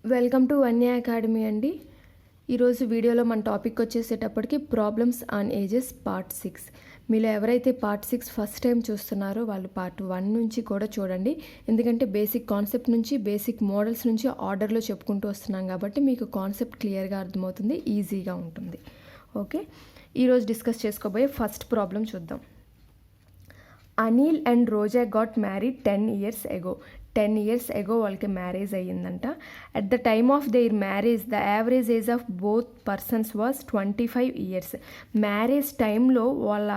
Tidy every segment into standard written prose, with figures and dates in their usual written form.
Welcome to Vanya academy అండి. ఈరోజు వీడియోలో మన టాపిక్ వచ్చేసేటప్పటికి ప్రాబ్లమ్స్ ఆన్ ఏజెస్ పార్ట్ 6. మీలో ఎవరైతే పార్ట్ 6 ఫస్ట్ టైం చూస్తున్నారో వాళ్ళు పార్ట్ 1 నుంచి కూడా చూడండి. ఎందుకంటే బేసిక్ కాన్సెప్ట్ నుంచి బేసిక్ మోడల్స్ నుంచి ఆర్డర్లో చెప్పుకుంటూ వస్తున్నాం కాబట్టి మీకు కాన్సెప్ట్ క్లియర్గా అర్థమవుతుంది, ఈజీగా ఉంటుంది. ఓకే, ఈరోజు డిస్కస్ చేసుకోబోయే ఫస్ట్ ప్రాబ్లం చూద్దాం. Anil and Roja got married 10 years ago. 10 years ago వాళ్ళకి మ్యారేజ్ అయ్యిందంట. At the time of their marriage the average age of both persons was 25 years. Marriage టైంలో వాళ్ళ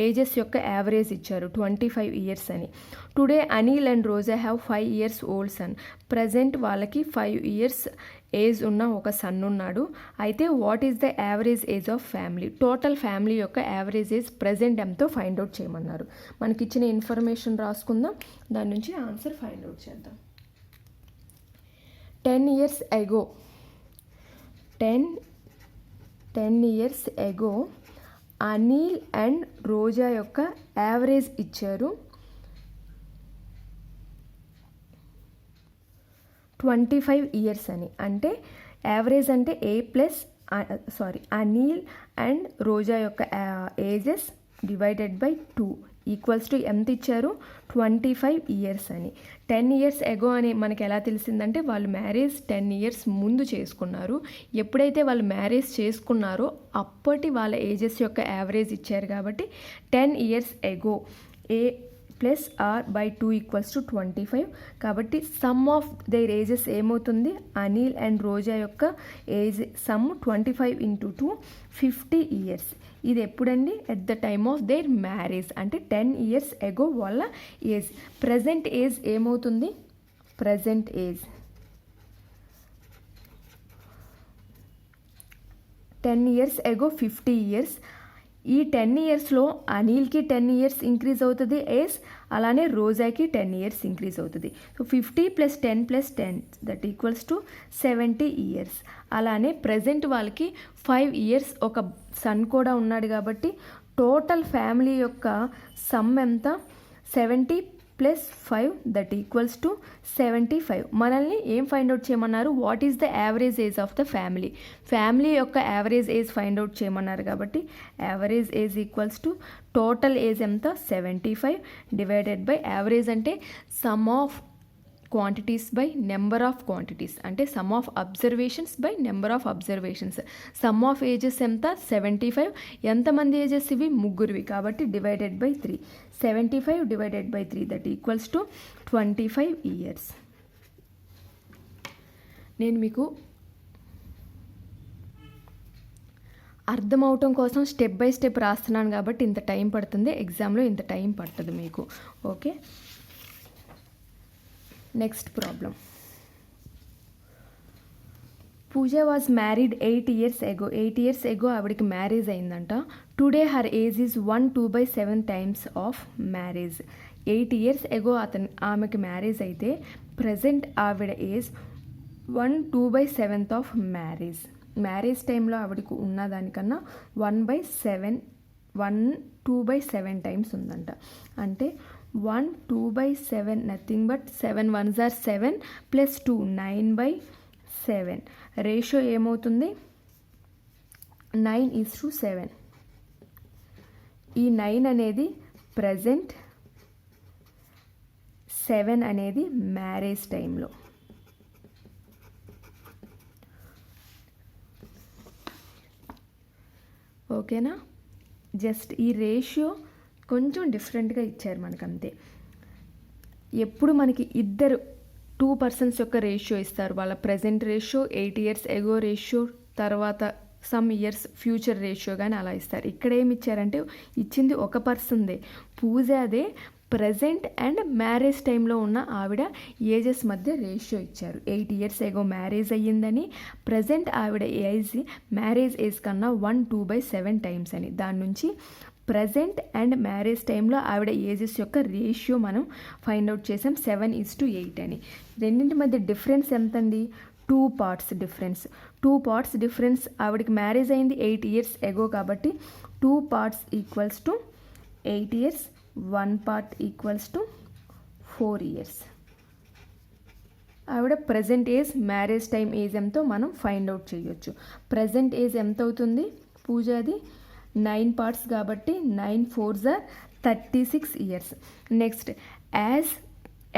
ఏజెస్ యొక్క యావరేజ్ ఇచ్చారు 25 years అని. Today Anil and Roja have 5 years old son. Present వాళ్ళకి 5 years age ఉన్న ఒక సన్ ఉన్నాడు. అయితే what is the average age of family, total family యొక్క యావరేజ్ ఏజ్ ప్రజెంట్ ఎంతో ఫైండ్ అవుట్ చేయమన్నారు. మనకి ఇచ్చిన ఇన్ఫర్మేషన్ రాసుకుందాం, దాని నుంచి ఆన్సర్ ఫైండ్ అవుట్ చేద్దాం. 10 years ago 10 years ago Anil and Roja యొక్క యావరేజ్ ఇచ్చారు 25 years అని. అంటే యావరేజ్ అంటే అనిల్ అండ్ రోజా యొక్క ages divided by 2 equals to ఎంత ఇచ్చారు 25 years అని. 10 years ఎగో అని మనకి ఎలా తెలిసిందంటే వాళ్ళు మ్యారేజ్ 10 years ముందు చేసుకున్నారు. ఎప్పుడైతే వాళ్ళు మ్యారేజ్ చేసుకున్నారో అప్పటి వాళ్ళ ఏజెస్ యొక్క యావరేజ్ ఇచ్చారు కాబట్టి 10 years ago plus R by 2 equals to 25. కాబట్టి సమ్ ఆఫ్ దేర్ ఏజెస్ ఏమవుతుంది, అనిల్ అండ్ రోజా యొక్క ఏజ్ సమ్ 25 into 2 50 years. ఇది ఎప్పుడండి, at the time of their marriage అంటే 10 years ఎగో వాళ్ళ ఏజ్. ప్రజెంట్ ఏజ్ ఏమవుతుంది, ప్రజెంట్ ఏజ్ 10 years ఎగో 50 years. ఈ 10 yearsలో అనిల్కి 10 years ఇంక్రీజ్ అవుతుంది ఏజ్, అలానే రోజాకి 10 years ఇంక్రీజ్ అవుతుంది. So 50 + 10 + 10 that equals to 70 years. అలానే ప్రజెంట్ వాళ్ళకి 5 years ఒక సన్ కూడా ఉన్నాడు కాబట్టి టోటల్ ఫ్యామిలీ యొక్క సమ్ ఎంత 70 + 5 దట్ ఈక్వల్స్ టు 75. మనల్ని ఏం ఫైండ్ అవుట్ చేయమన్నారు, what is the average age of the family. Family యొక్క యావరేజ్ ఏజ్ ఫైండ్ అవుట్ చేయమన్నారు కాబట్టి average age equals to total age ఎంత 75 డివైడెడ్ బై యావరేజ్ అంటే sum of quantities by number of quantities, అంటే sum of observations by number of observations. Sum of ages ఎంత 75. ఎంతమంది ages ఇవి, ముగ్గురివి కాబట్టి divided by 3. 75 divided by 3 that equals to 25 years. నేను మీకు అర్థమవటం కోసం స్టెప్ బై స్టెప్ రాస్తున్నాను కాబట్టి ఇంత టైం పడుతుంది, ఎగ్జామ్లో ఇంత టైం పడుతుంది మీకు. Okay, next problem. Pooja was married 8 years ago. 8 years ago ఆవిడకి మ్యారేజ్ అయిందంట. Today her age is 1/2/7 times of marriage. 8 years ago ఆమెకి మ్యారేజ్ అయితే ప్రజెంట్ ఆవిడ ఏజ్ 1/2/7 ఆఫ్ మ్యారేజ్. మ్యారేజ్ టైంలో ఆవిడకు ఉన్నదానికన్నా 2/7 times ఉందంట. అంటే 1/2/7 nothing but 7 1s are 7 + 2 9/7. Ratio ఏమవుతుంది 9:7. ఈ 9 అనేది ప్రజెంట్, 7 అనేది మ్యారేజ్ టైంలో. ఓకేనా, జస్ట్ ఈ రేషియో కొంచెం డిఫరెంట్గా ఇచ్చారు మనకంతే. ఎప్పుడు మనకి 2 persons యొక్క రేషియో ఇస్తారు, వాళ్ళ ప్రజెంట్ రేషియో 8 years ఎగో రేషియో తర్వాత సమ్ ఇయర్స్ ఫ్యూచర్ రేషియో కానీ అలా ఇస్తారు. ఇక్కడ ఏమి ఇచ్చారంటే ఇచ్చింది ఒక పర్సన్దే, పూజాదే ప్రజెంట్ అండ్ మ్యారేజ్ టైంలో ఉన్న ఆవిడ ఏజెస్ మధ్య రేషియో ఇచ్చారు. 8 years ఎగో మ్యారేజ్ అయ్యిందని, ప్రజెంట్ ఆవిడ ఏజ్ మ్యారేజ్ ఏజ్ కన్నా 1/2/7 times అని. దాని నుంచి ప్రజెంట్ అండ్ మ్యారేజ్ టైంలో ఆవిడ ఏజెస్ యొక్క రేషియో మనం ఫైండ్ అవుట్ చేసాం 7:8 అని. రెండింటి మధ్య డిఫరెన్స్ ఎంతండి, 2 parts డిఫరెన్స్. 2 parts డిఫరెన్స్, ఆవిడకి మ్యారేజ్ అయింది 8 years ఎగో కాబట్టి 2 parts equals to 8 years, 1 part equals to 4 years. ఆవిడ present age, marriage time age ఎంతో మనం ఫైండ్ అవుట్ చేయొచ్చు. ప్రజెంట్ ఏజ్ ఎంత అవుతుంది పూజాది? 9 పార్ట్స్ కాబట్టి 9 4s are 36 years. Next, as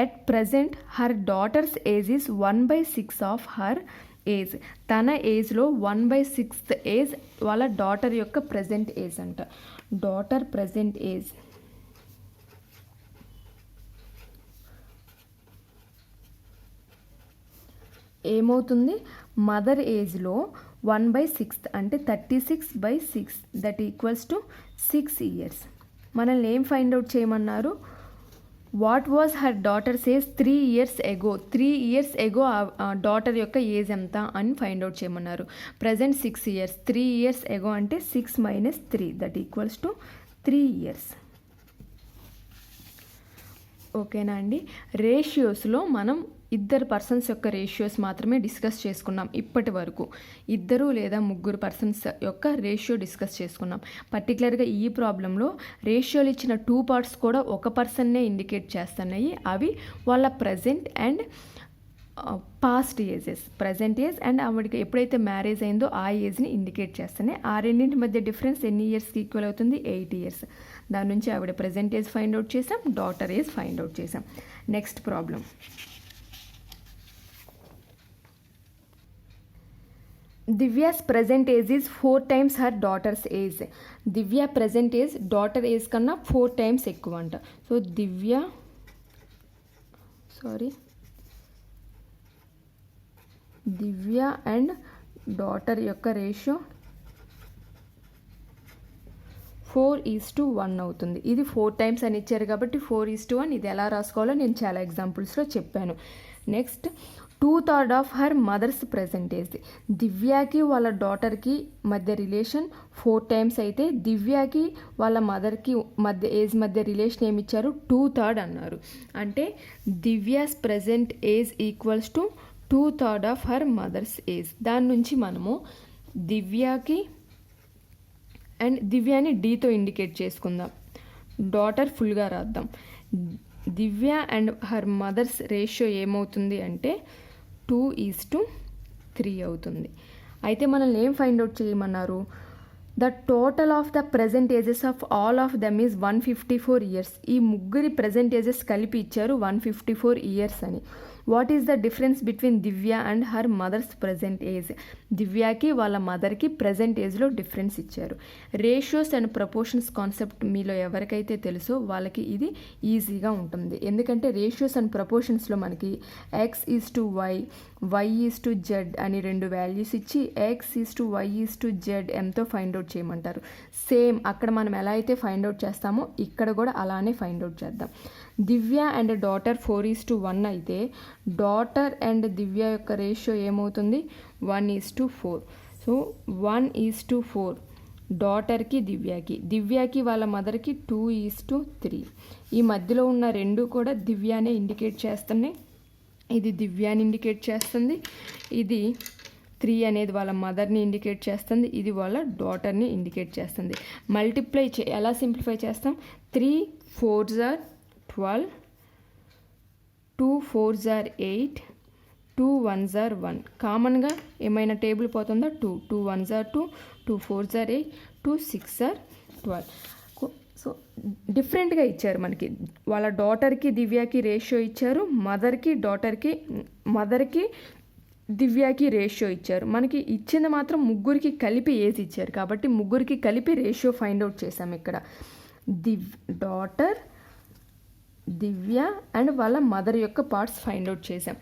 at present her daughters age is 1/6 of her age. తన ఏజ్లో 1/6 ఏజ్ వాళ్ళ డాటర్ యొక్క ప్రజెంట్ ఏజ్ అంట. డాటర్ ప్రజెంట్ ఏజ్ ఏమవుతుంది? మదర్ ఏజ్లో 1/6 అంటే 36/6 దట్ ఈక్వల్స్ టు 6 years. మనల్ని ఏం ఫైండ్ అవుట్ చేయమన్నారు? What was her daughters age 3 years ago. 3 years ago daughter యొక్క ఏజ్ ఎంత అని ఫైండ్ అవుట్ చేయమన్నారు. ప్రజెంట్ 6 years, 3 years ago అంటే 6 - 3 దట్ ఈక్వల్స్ టు 3 years. ఓకేనా అండి? రేషియోస్లో మనం ఇద్దరు పర్సన్స్ యొక్క రేషియోస్ మాత్రమే డిస్కస్ చేసుకున్నాం ఇప్పటి వరకు. ఇద్దరు లేదా ముగ్గురు పర్సన్స్ యొక్క రేషియో డిస్కస్ చేసుకున్నాం. పర్టికులర్గా ఈ ప్రాబ్లంలో రేషియోలు ఇచ్చిన 2 పార్ట్స్ కూడా ఒక పర్సన్నే ఇండికేట్ చేస్తున్నాయి. అవి వాళ్ళ present and past ages. Present age and ఆవిడకి ఎప్పుడైతే మ్యారేజ్ అయిందో ఆ ఏజ్ని ఇండికేట్ చేస్తున్నాయి. ఆ రెండింటి మధ్య డిఫరెన్స్ ఎన్ని ఇయర్స్కి ఈక్వల్ అవుతుంది? 8 years. దాని నుంచి ఆవిడ ప్రజెంట్ ఏజ్ ఫైండ్ అవుట్ చేసాం, డాటర్ ఏజ్ ఫైండ్ అవుట్ చేసాం. Next problem. Divya's present age is 4 times her daughters age. Divya present age daughter age కన్నా 4 times ఎక్కువ అంట. సో దివ్య అండ్ డాటర్ యొక్క రేషియో 4:1 అవుతుంది. ఇది 4 times అని ఇచ్చారు కాబట్టి 4:1. ఇది ఎలా రాసుకోవాలో నేను చాలా ఎగ్జాంపుల్స్లో చెప్పాను. Next, 2/3 of her mother's present age. దివ్యాకి వాళ్ళ డాటర్కి మధ్య రిలేషన్ 4 times అయితే దివ్యాకి వాళ్ళ మదర్కి ఏజ్ మధ్య రిలేషన్ ఏమి ఇచ్చారు? 2/3 అన్నారు. అంటే Divya's present age equals to 2/3 of her mothers age. దాని నుంచి మనము దివ్యాని డీతో ఇండికేట్ చేసుకుందాం. డాటర్ ఫుల్గా రాద్దాం. దివ్య అండ్ హర్ మదర్స్ రేషియో ఏమవుతుంది అంటే 2:3 అవుతుంది. అయితే మనల్ని ఏం ఫైండ్ అవుట్ చేయమన్నారు? The total of the present ages of all of them is 154 years. ఈ ముగ్గురి ప్రజెంట్ ఏజెస్ కలిపి ఇచ్చారు 154 years అని. What is the difference between Divya and her mother's present age? దివ్యాకి వాళ్ళ మదర్కి ప్రజెంట్ ఏజ్లో డిఫరెన్స్ ఇచ్చారు. రేషియోస్ అండ్ ప్రపోర్షన్స్ కాన్సెప్ట్ మీలో ఎవరికైతే తెలుసో వాళ్ళకి ఇది ఈజీగా ఉంటుంది. ఎందుకంటే రేషియోస్ అండ్ ప్రపోర్షన్స్లో మనకి x:y, y:z అని 2 వాల్యూస్ ఇచ్చి x:y:z ఎంతో ఫైండ్ అవుట్ చేయమంటారు. సేమ్ అక్కడ మనం ఎలా అయితే ఫైండ్ అవుట్ చేస్తామో ఇక్కడ కూడా అలానే ఫైండ్ అవుట్ చేద్దాం. దివ్య అండ్ డాటర్ 4:1 అయితే డాటర్ అండ్ దివ్య యొక్క రేషియో ఏమవుతుంది? 1:4. సో 1:4 డాటర్కి దివ్యాకి వాళ్ళ మదర్కి 2:3. ఈ మధ్యలో ఉన్న 2 కూడా దివ్యానే ఇండికేట్ చేస్తున్నాయి. ఇది దివ్యాని ఇండికేట్ చేస్తుంది, ఇది 3 అనేది వాళ్ళ మదర్ని ఇండికేట్ చేస్తుంది, ఇది వాళ్ళ డాటర్ని ఇండికేట్ చేస్తుంది. మల్టిప్లై ఎలా సింప్లిఫై చేస్తాం? 3 4s are 12, 2 4s are 8, 2 1s are 1. కామన్గా ఏమైనా టేబుల్ పోతుందా? 2 1s are 2, 2 4s are 8, 2 6 are 12. So డిఫరెంట్గా ఇచ్చారు మనకి. వాళ్ళ డాటర్కి దివ్యాకి రేషియో ఇచ్చారు, మదర్కి దివ్యాకి రేషియో ఇచ్చారు. మనకి ఇచ్చింది మాత్రం ముగ్గురికి కలిపి ఏజ్ ఇచ్చారు కాబట్టి ముగ్గురికి కలిపి రేషియో ఫైండ్ అవుట్ చేసాం. ఇక్కడ డాటర్, దివ్య అండ్ వాళ్ళ మదర్ యొక్క పార్ట్స్ ఫైండ్ అవుట్ చేసాం.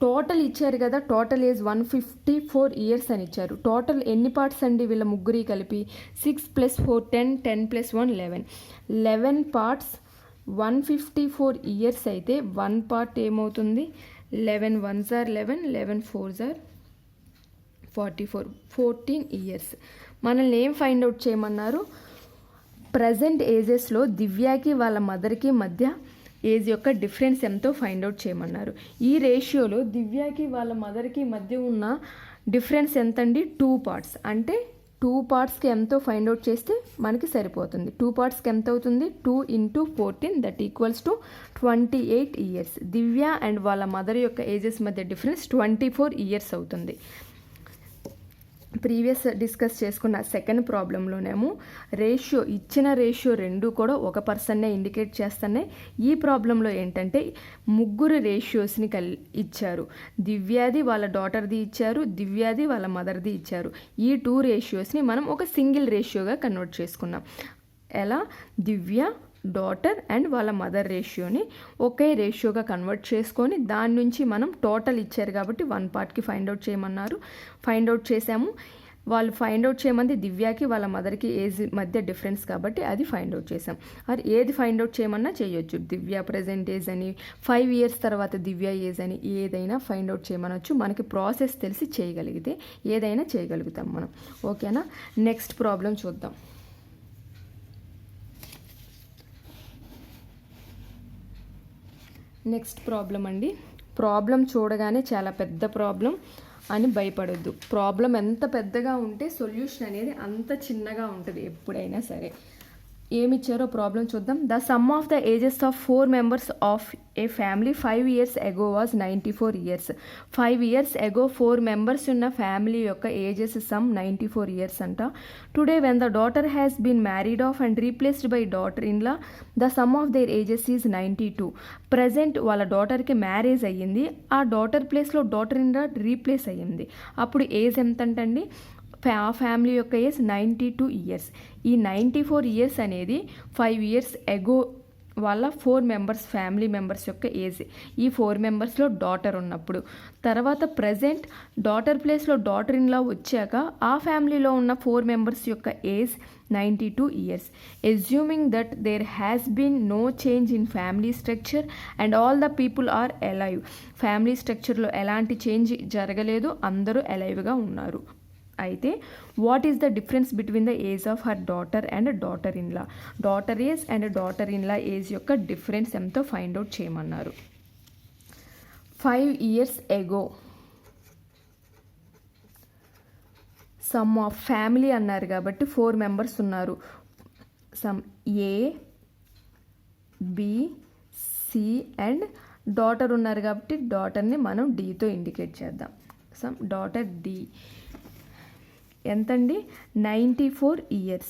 టోటల్ ఇచ్చారు కదా, టోటల్ ఏజ్ 154 years అని ఇచ్చారు. టోటల్ ఎన్ని పార్ట్స్ అండి వీళ్ళ ముగ్గురి కలిపి? 6 + 4 10, 10 + 1 11 పార్ట్స్. 154 years అయితే 1 పార్ట్ ఏమవుతుంది? 11 1s are 11, 11 4s are 44, 14 years. మనల్ని ఏం ఫైండ్ అవుట్ చేయమన్నారు? ప్రజెంట్ ఏజెస్లో దివ్యాకి వాళ్ళ మదర్కి మధ్య ఏజ్ యొక్క డిఫరెన్స్ ఎంతో ఫైండ్ అవుట్ చేయమన్నారు. ఈ రేషియోలో దివ్యాకి వాళ్ళ మదర్కి మధ్య ఉన్న డిఫరెన్స్ ఎంతండి? 2 parts. అంటే 2 పార్ట్స్కి ఎంతో ఫైండ్ అవుట్ చేస్తే మనకి సరిపోతుంది. 2 పార్ట్స్కి ఎంత అవుతుంది? 2 × 14 that equals to 28 years. Divya and వాళ్ళ మదర్ యొక్క ఏజెస్ మధ్య డిఫరెన్స్ 24 ఇయర్స్ అవుతుంది. ప్రీవియస్ డిస్కస్ చేసుకున్న సెకండ్ ప్రాబ్లంలోనేమో ఇచ్చిన రేషియో రెండు కూడా ఒక పర్సన్నే ఇండికేట్ చేస్తున్నాయి. ఈ ప్రాబ్లంలో ఏంటంటే ముగ్గురు రేషియోస్ని ఇచ్చారు. దివ్యాది వాళ్ళ డాటర్ది ఇచ్చారు, దివ్యాది వాళ్ళ మదర్ది ఇచ్చారు. ఈ 2 రేషియోస్ని మనం ఒక సింగిల్ రేషియోగా కన్వర్ట్ చేసుకున్నాం. ఎలా? దివ్య, డాటర్ అండ్ వాళ్ళ మదర్ రేషియోని ఒకే రేషియోగా కన్వర్ట్ చేసుకొని దాని నుంచి మనం టోటల్ ఇచ్చారు కాబట్టి 1 పార్ట్కి ఫైండ్ అవుట్ చేయమన్నారు. ఫైండ్ అవుట్ చేసాము. వాళ్ళు ఫైండ్ అవుట్ చేయమంది దివ్యాకి వాళ్ళ మదర్కి ఏజ్ మధ్య డిఫరెన్స్ కాబట్టి అది ఫైండ్ అవుట్ చేసాం. అది ఏది ఫైండ్ అవుట్ చేయమన్నా చేయొచ్చు. దివ్య ప్రజెంట్ ఏజ్ అని, 5 ఇయర్స్ తర్వాత దివ్య ఏజ్ అని ఏదైనా ఫైండ్ అవుట్ చేయమనొచ్చు. మనకి ప్రాసెస్ తెలిసి చేయగలిగితే ఏదైనా చేయగలుగుతాం మనం. ఓకేనా? నెక్స్ట్ ప్రాబ్లం చూద్దాం. నెక్స్ట్ ప్రాబ్లం అండి. ప్రాబ్లం చూడగానే చాలా పెద్ద ప్రాబ్లం అని భయపడొద్దు. ప్రాబ్లం ఎంత పెద్దగా ఉంటే సొల్యూషన్ అనేది అంత చిన్నగా ఉంటుంది ఎప్పుడైనా సరే. ఏమిచ్చారో ప్రాబ్లం చూద్దాం. The sum of the ages of 4 members of a family 5 years ago was 94 years. 5 years ago 4 members ఉన్న ఫ్యామిలీ యొక్క ఏజెస్ సమ్ 94 years అంట. Today when the daughter has been married of and replaced by daughter in law the sum of their ages is 92. Present వాళ్ళ డాటర్కి marriage అయ్యింది, ఆ daughter ప్లేస్లో daughter in law replace అయ్యింది. అప్పుడు age ఎంతంటండి? ఆ family యొక్క ఏజ్ 92 years. ఈ 94 years అనేది 5 years ago వాళ్ళ 4 మెంబర్స్ ఫ్యామిలీ మెంబర్స్ యొక్క ఏజ్. ఈ 4 మెంబర్స్లో డాటర్ ఉన్నప్పుడు, తర్వాత ప్రజెంట్ డాటర్ ప్లేస్లో డాటర్ ఇన్ లా వచ్చాక ఆ ఫ్యామిలీలో ఉన్న 4 మెంబర్స్ యొక్క age 92 years. Assuming that there has been no change in family structure and all the people are alive. Family స్ట్రక్చర్లో ఎలాంటి చేంజ్ జరగలేదు, అందరూ అలైవ్గా ఉన్నారు. అయితే what is the difference between the age of her daughter and daughter in law? Daughter age and daughter in law age యొక్క difference ఎంతో find out చేయమన్నారు. 5 years ago sum of family అన్నారు కాబట్టి 4 మెంబర్స్ ఉన్నారు. Sum A, B, C and daughter ఉన్నారు కాబట్టి డాటర్ని మనం డీతో ఇండికేట్ చేద్దాం. సమ్ డాటర్ డి ఎంతండి? 94 years.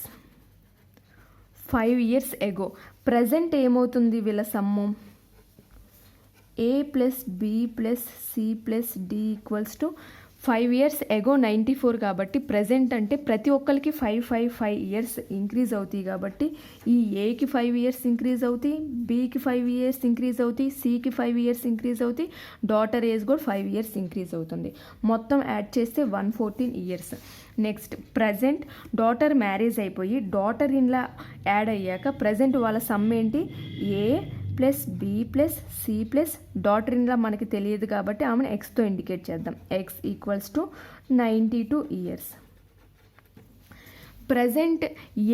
5 years ago. ప్రజెంట్ ఏమవుతుంది వీళ్ళ sum? A plus B plus C plus D equals to 5 years ago 94 కాబట్టి ప్రజెంట్ అంటే ప్రతి ఒక్కరికి 5 years ఇంక్రీజ్ అవుతాయి కాబట్టి ఈ ఏకి 5 years ఇంక్రీజ్ అవుతాయి, బికి 5 years ఇంక్రీజ్ అవుతాయి, సికి 5 years ఇంక్రీజ్ అవుతాయి, డాటర్ ఏజ్ కూడా 5 years ఇంక్రీజ్ అవుతుంది. మొత్తం యాడ్ చేస్తే 114 years. Next present daughter marriage అయిపోయి డాటర్ ఇన్లా యాడ్ అయ్యాక ప్రజెంట్ వాళ్ళ సమ్ ఏంటి? A plus B plus C plus daughter in law మనకి తెలియదు కాబట్టి ఆమెను ఎక్స్తో ఇండికేట్ చేద్దాం. X equals to 92 years. Present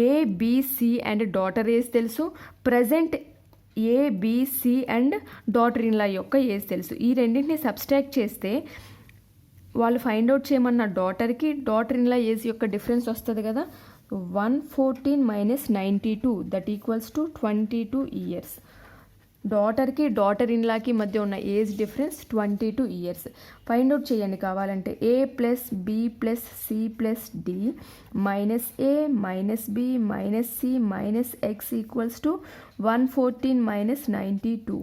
A, B, C and daughter age తెలుసు. Present A, B, C and daughter in law యొక్క ఏజ్ తెలుసు. ఈ రెండింటిని సబ్స్ట్రాక్ట్ చేస్తే వాళ్ళు ఫైండ్ అవుట్ చేయమన్న డాటర్కి డాటర్ ఇన్లా ఏజ్ యొక్క డిఫరెన్స్ వస్తుంది కదా. 114 minus 92 that equals to 22 years. డాటర్కి డాటర్ ఇన్లాకి మధ్య ఉన్న age difference 22 years. Find out చేయండి కావాలంటే. A plus B plus C plus D minus A minus B minus C minus X equals to 114 minus 92.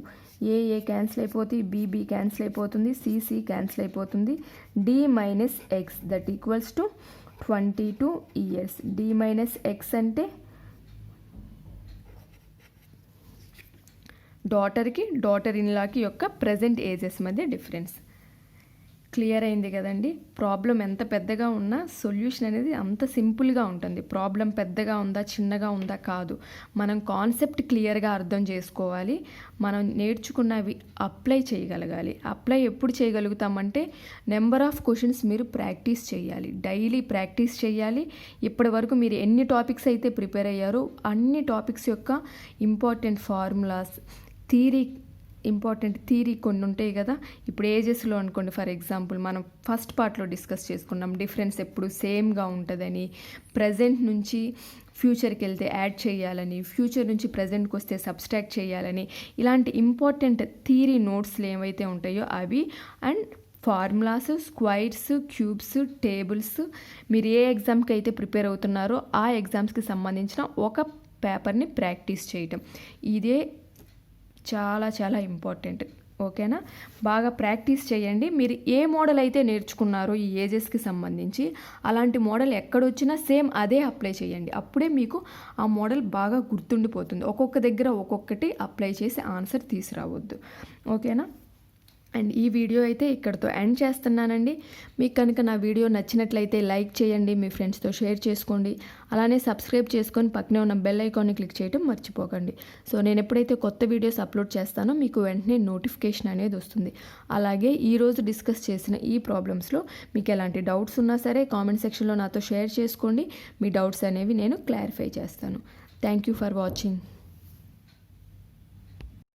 A cancel అయిపోతుంది, B cancel అయిపోతుంది, C cancel అయిపోతుంది. D minus X that equals to 22 years. D minus X అంటే డాటర్కి daughter ఇన్లాకి యొక్క present ages మధ్య difference. Clear అయింది కదండి. ప్రాబ్లం ఎంత పెద్దగా ఉన్నా సొల్యూషన్ అనేది అంత సింపుల్గా ఉంటుంది. ప్రాబ్లం పెద్దగా ఉందా చిన్నగా ఉందా కాదు, మనం కాన్సెప్ట్ క్లియర్గా అర్థం చేసుకోవాలి. మనం నేర్చుకున్నవి అప్లై చేయగలగాలి. అప్లై ఎప్పుడు చేయగలుగుతామంటే నెంబర్ ఆఫ్ క్వశ్చన్స్ మీరు ప్రాక్టీస్ చేయాలి, డైలీ ప్రాక్టీస్ చేయాలి. ఇప్పటి వరకు మీరు ఎన్ని టాపిక్స్ అయితే ప్రిపేర్ అయ్యారో అన్ని టాపిక్స్ యొక్క important formulas, theory important theory కొన్ని ఉంటాయి కదా. ఇప్పుడు ఏజెస్లో అనుకోండి, ఫర్ ఎగ్జాంపుల్ మనం ఫస్ట్ పార్ట్లో డిస్కస్ చేసుకున్నాం డిఫరెన్స్ ఎప్పుడు సేమ్గా ఉంటుందని, ప్రజెంట్ నుంచి ఫ్యూచర్కి వెళ్తే యాడ్ చేయాలని, ఫ్యూచర్ నుంచి ప్రజెంట్కి వస్తే సబ్స్ట్రాక్ట్ చేయాలని, ఇలాంటి ఇంపార్టెంట్ థియరీ నోట్స్లు ఏవైతే ఉంటాయో అవి, and formulas, squares, cubes, tables, మీరు ఏ ఎగ్జామ్కి అయితే ప్రిపేర్ అవుతున్నారో ఆ ఎగ్జామ్స్కి సంబంధించిన ఒక పేపర్ని ప్రాక్టీస్ చేయటం, ఇదే చాలా చాలా ఇంపార్టెంట్. ఓకేనా, బాగా ప్రాక్టీస్ చేయండి. మీరు ఏ మోడల్ అయితే నేర్చుకున్నారో ఈ ఏజెస్కి సంబంధించి అలాంటి మోడల్ ఎక్కడొచ్చినా సేమ్ అదే అప్లై చేయండి. అప్పుడే మీకు ఆ మోడల్ బాగా గుర్తుండిపోతుంది. ఒక్కొక్క దగ్గర ఒక్కొక్కటి అప్లై చేసి ఆన్సర్ తీసుకురావద్దు. ఓకేనా, అండ్ ఈ వీడియో అయితే ఇక్కడితో ఎండ్ చేస్తున్నానండి. మీకు కనుక నా వీడియో నచ్చినట్లయితే లైక్ చేయండి, మీ ఫ్రెండ్స్తో షేర్ చేసుకోండి, అలానే సబ్స్క్రైబ్ చేసుకొని పక్కనే ఉన్న బెల్ ఐకాన్ని క్లిక్ చేయడం మర్చిపోకండి. సో నేను ఎప్పుడైతే కొత్త వీడియోస్ అప్లోడ్ చేస్తానో మీకు వెంటనే నోటిఫికేషన్ అనేది వస్తుంది. అలాగే ఈరోజు డిస్కస్ చేసిన ఈ ప్రాబ్లమ్స్లో మీకు ఎలాంటి డౌట్స్ ఉన్నా సరే కామెంట్ సెక్షన్లో నాతో షేర్ చేసుకోండి. మీ డౌట్స్ అనేవి నేను క్లారిఫై చేస్తాను. Thank you for watching.